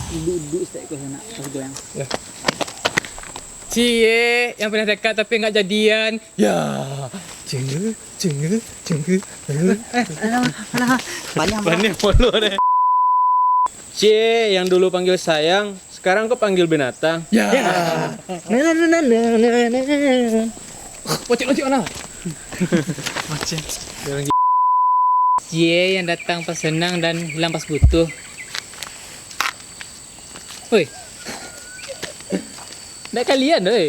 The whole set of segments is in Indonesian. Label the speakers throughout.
Speaker 1: Duduk stek ke sana pas goyang.
Speaker 2: Ya. Cie yang pernah dekat tapi nggak jadian. Ya. Cengge.
Speaker 3: Banyak mulu deh. Cie yang dulu panggil sayang, sekarang kok panggil binatang?
Speaker 2: Ya. Pocek mana?
Speaker 3: Macet.
Speaker 1: Cie yang datang pas senang dan hilang pas butuh. Woi. Nggak kalian doi.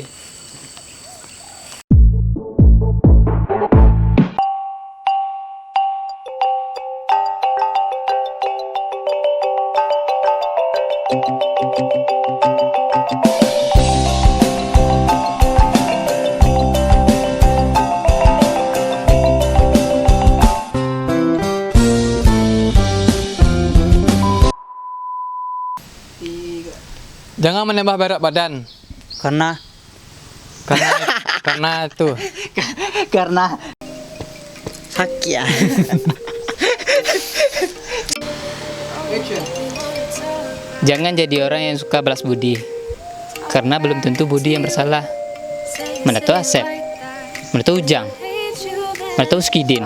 Speaker 2: Jangan menambah berat badan.
Speaker 1: Karena
Speaker 2: Tuh.
Speaker 1: karena sakit ya.
Speaker 4: Jangan jadi orang yang suka balas budi, karena belum tentu budi yang bersalah. Mana tahu Asep, mana tahu Ujang, mana tahu Skidin.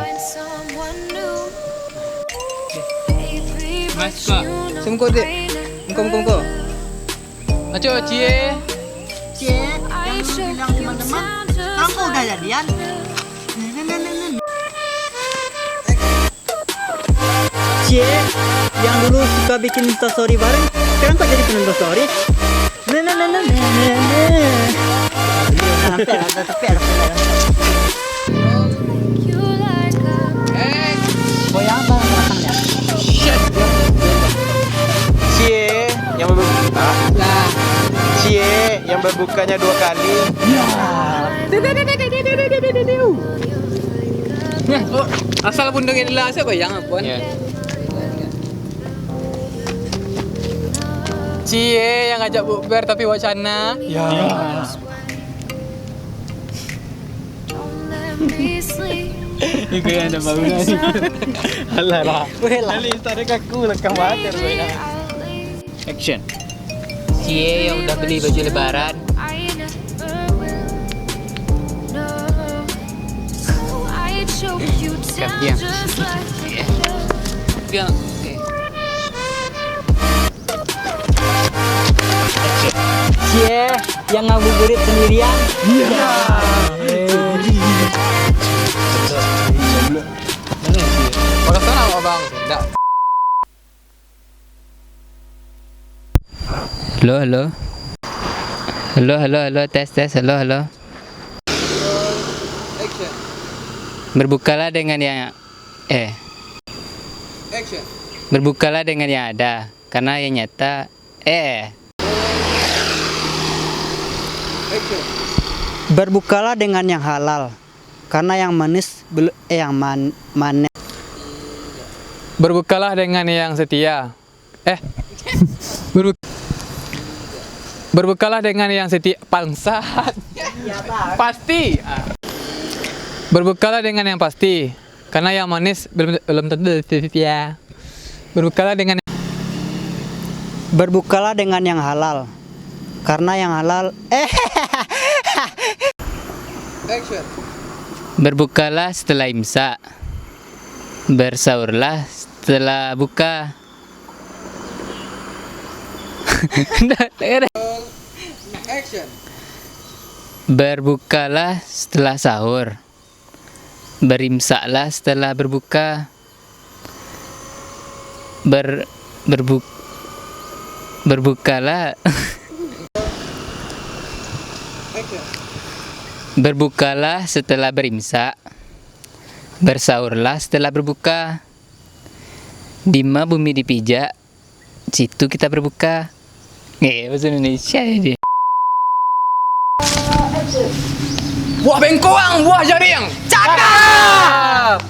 Speaker 2: Mas kok.
Speaker 1: Semko dek. Engkau.
Speaker 2: Aco Cie.
Speaker 5: Yang bilang teman-teman, sekarang kok udah jadian?
Speaker 1: Cie yang dulu suka bikin story bareng, sekarang kok jadi penonton story? Goyang bang belakangnya.
Speaker 3: Cie yang berbuka. Cie yang berbukanya 2 kali.
Speaker 2: Asal bundungnya adalah siapa yang apaan?
Speaker 3: Ya.
Speaker 2: Cie yang ngajak bukber tapi wacana. Ya.
Speaker 3: Itu yang ada baunya nih. Alah. Kali tarik aku lekang water gue.
Speaker 4: Action. Cie yang udah beli baju lebaran,
Speaker 1: Gantian.
Speaker 4: yang
Speaker 1: Cie yang ngabuburit sendirian.
Speaker 2: Makasih nama bang. Enggak.
Speaker 4: Halo, tes, halo. Berbukalah dengan yang Berbukalah dengan yang ada, karena yang nyata
Speaker 1: Berbukalah dengan yang halal, karena yang manis manis.
Speaker 2: Berbukalah dengan yang setia. Berbukalah dengan yang setia. Bangsat. Pasti. Berbukalah dengan yang pasti, karena yang manis belum tentu setia. Berbukalah dengan
Speaker 1: yang halal, karena yang halal
Speaker 4: Berbukalah setelah imsak, bersahurlah setelah buka. Berbukalah setelah sahur, berimsaklah setelah berbuka. Berbukalah Berbukalah setelah berimsak, bersahurlah setelah berbuka. Di mana bumi dipijak, situ kita berbuka. Bahasa Indonesia ini.
Speaker 2: buah bengkoang, buah jaring. Cakap.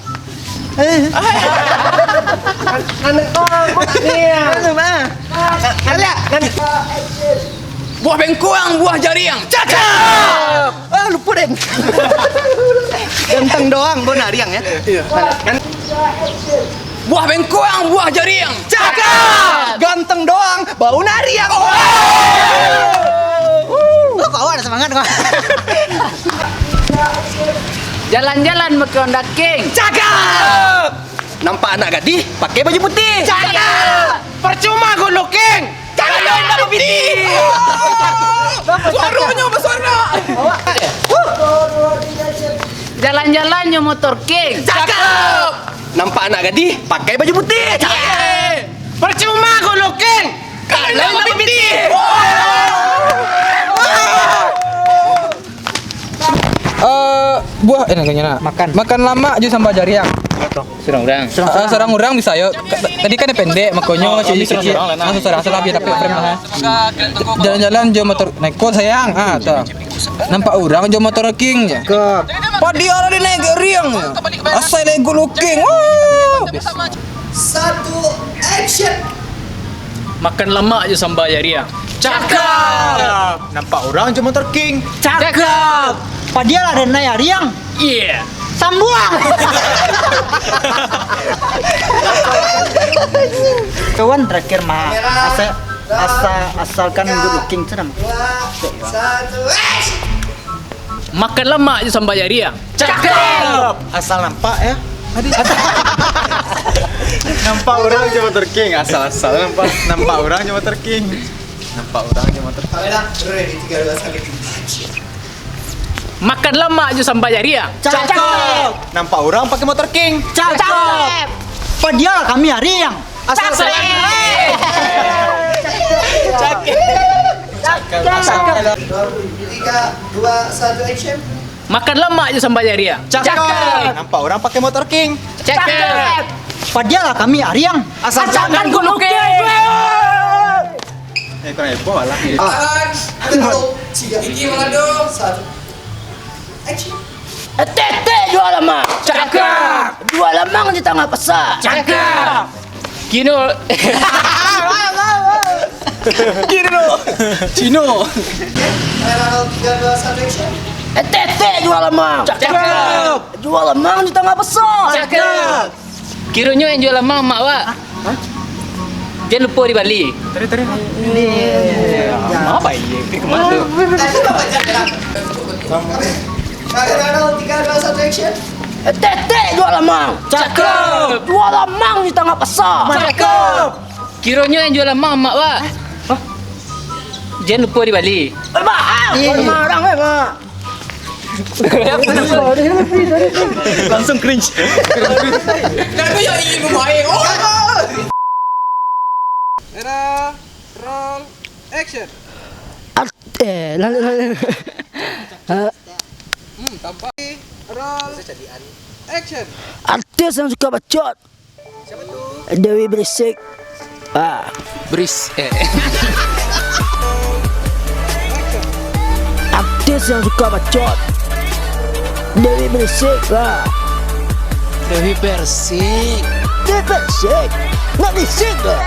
Speaker 2: Buah bengkoang, buah jaring. Cakap.
Speaker 5: Lupa deh. Ganteng doang, benar yang ya.
Speaker 2: Buah bengkoang, buah jaring. Cakap.
Speaker 5: Ganteng doang, bau nari
Speaker 4: Jalan-jalan pakai Honda King.
Speaker 6: Cakep. Nampak anak gadis pakai baju putih.
Speaker 4: Cakep.
Speaker 6: Percuma gue looking. Jangan Honda putih. Suaranya bersuara.
Speaker 4: Jalan-jalan nyo motor King.
Speaker 6: Cakep. Nampak anak gadis pakai baju putih. Cakep. Percuma gue looking. Kalau Honda putih.
Speaker 2: Buah nanya makan lama aja sampai jariang. Serang orang bisa yo. Tadi kan pendek makanya sedikit. Langsung serang salah biar dapat frame lah. Jalan-jalan jo motor naik kok sayang. Tuh. Nampak orang jo motor king ya. Padi orang di naik riang. Asal naik looking.
Speaker 5: Satu, action.
Speaker 3: Makan lama aja sampai jariang.
Speaker 6: Cakep. Nampak orang cuma motor king.
Speaker 5: Cakep. Padahal ada naik riang.
Speaker 3: Iya.
Speaker 5: Sambuang. Kawan terakhir mah asalkan good looking sudah mah.
Speaker 3: Makan lama aja sampai jariang.
Speaker 6: Cakep. Asal nampak ya. Nampak orang cuma motor king. Asal-asal nampak orang cuma motor king. Nampak orang cuma motor king.
Speaker 3: Makan lama aja sampai jariang.
Speaker 6: Cakep. Nampak orang pakai motor king.
Speaker 5: Cakep. Padahal kami riang.
Speaker 6: Asal-asalan. Cakep.
Speaker 5: 3, 2, 1, action.
Speaker 3: Makan lama aja sampai jariang.
Speaker 6: Cakep. Nampak orang pakai motor king.
Speaker 3: Cakep.
Speaker 5: Padahal kami riang.
Speaker 6: Asalkan
Speaker 3: gue looking.
Speaker 6: Kurang heboh lah.
Speaker 4: Tete jual lama. Cakep. Jual lamang di tengah pasar.
Speaker 3: Cakep. Kino. Cino.
Speaker 4: Tete jual lamang.
Speaker 3: Cakep.
Speaker 4: Jual lamang di tengah pasar.
Speaker 3: Cakep. Kiranya yang jual lama mak wa. Dia lupa di Bali. Apa ini? Pergi kemana tu?
Speaker 4: Tete jual lamang.
Speaker 3: Cakep.
Speaker 4: Jual lamang di tengah pasar.
Speaker 3: Cakep. Kiranya yang jual lama mak wa. Dia lupa di Bali.
Speaker 4: Mahal. Orang mak.
Speaker 6: Langsung cringe.
Speaker 4: Artis yang suka bacot. Siapa tuh? Dewi Berisik. Artis yang suka bacot. Dewi Berisik.
Speaker 3: Dewi Persik.
Speaker 4: Dewi Berisik. Nggak berisik lah.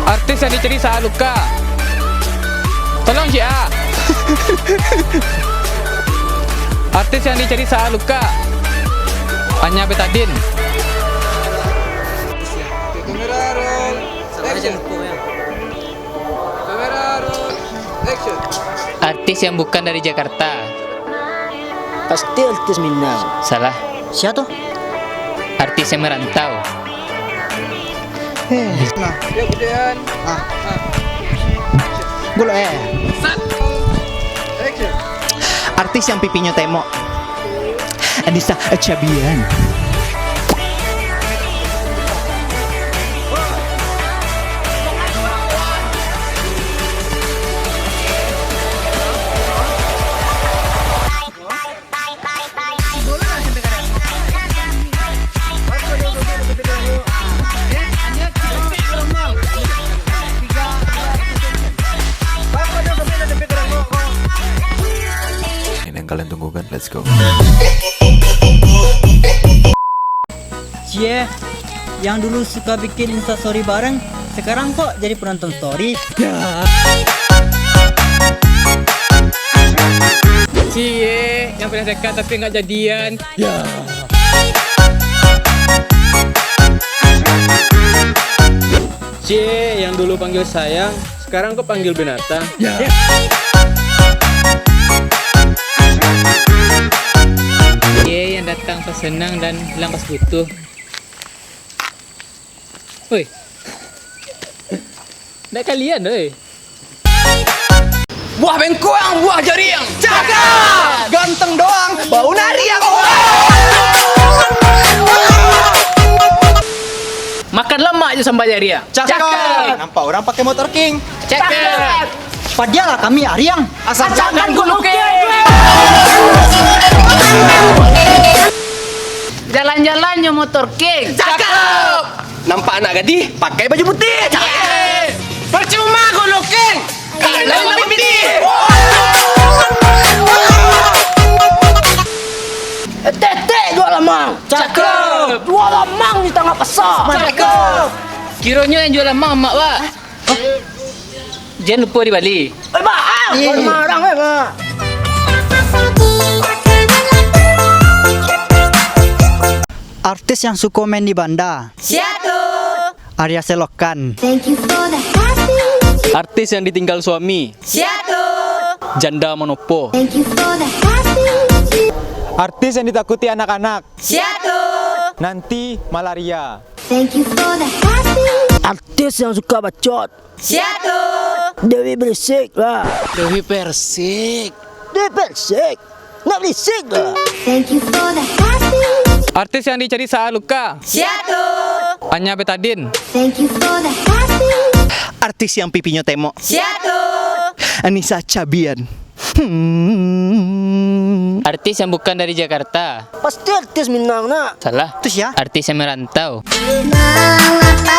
Speaker 2: Artis yang dicari saat luka. Tolong ya. Artis yang dicari saat luka. Hanya betadin.
Speaker 4: Artis yang bukan dari Jakarta.
Speaker 5: Pasti artis Minang.
Speaker 4: Salah.
Speaker 5: Siapa tuh?
Speaker 4: Artis yang merantau.
Speaker 5: Boleh.
Speaker 6: Artis yang pipinya temok. Anissa Cabian.
Speaker 7: Ini yang kalian tunggu kan? Let's go.
Speaker 1: Cie, yang dulu suka bikin instastory bareng, sekarang kok jadi penonton story?
Speaker 2: Cie, yang pernah dekat tapi nggak jadian.
Speaker 3: Cie, yang dulu panggil sayang, sekarang kok panggil binatang?
Speaker 4: datang pas senang dan hilang pas butuh. Woi. Nggak kalian, woi.
Speaker 6: Buah bengkoang, buah jariang. Cakep. Ganteng doang, bau nariang.
Speaker 4: Makan lemak aja sampai jari ya.
Speaker 6: Cakep. Nampak orang pakai motor king.
Speaker 4: Cakep.
Speaker 1: Padahal kami Ariang.
Speaker 6: Asal jangan gulukin.
Speaker 4: Jalan-jalan ya motor king.
Speaker 6: Cakep. Nampak anak gadis pakai baju putih. Cakep. Percuma gulukin. Kalau lebih putih.
Speaker 5: Tete jual lemang.
Speaker 6: Cakep.
Speaker 5: Jual lemang di tengah pasar.
Speaker 6: Cakep.
Speaker 4: Kiranya yang jualan mak, Pak. Jangan lupa di Bali.
Speaker 5: Maaf, marang Mak.
Speaker 1: Artis yang suka main di banda.
Speaker 5: Siatu.
Speaker 1: Arya Selokan.
Speaker 3: Artis yang ditinggal suami.
Speaker 5: Siatu.
Speaker 3: Janda Manopo.
Speaker 8: Artis yang ditakuti anak-anak,
Speaker 5: Siatu.
Speaker 8: nanti malaria.
Speaker 5: Artis yang suka bacot. Siatu. Dewi Bersik lah.
Speaker 6: Dewi Persik.
Speaker 5: Dewi Bersik. Nggak berisik lah.
Speaker 2: Artis yang dicari saat luka.
Speaker 5: Siatu.
Speaker 2: Anya Betadine.
Speaker 6: Artis yang pipinya temok.
Speaker 5: Siatu.
Speaker 6: Anissa Cabian.
Speaker 4: Artis yang bukan dari Jakarta.
Speaker 5: Pasti artis Minang nak.
Speaker 4: Salah.
Speaker 1: Terus ya?
Speaker 4: Artis yang merantau.
Speaker 9: Mengapa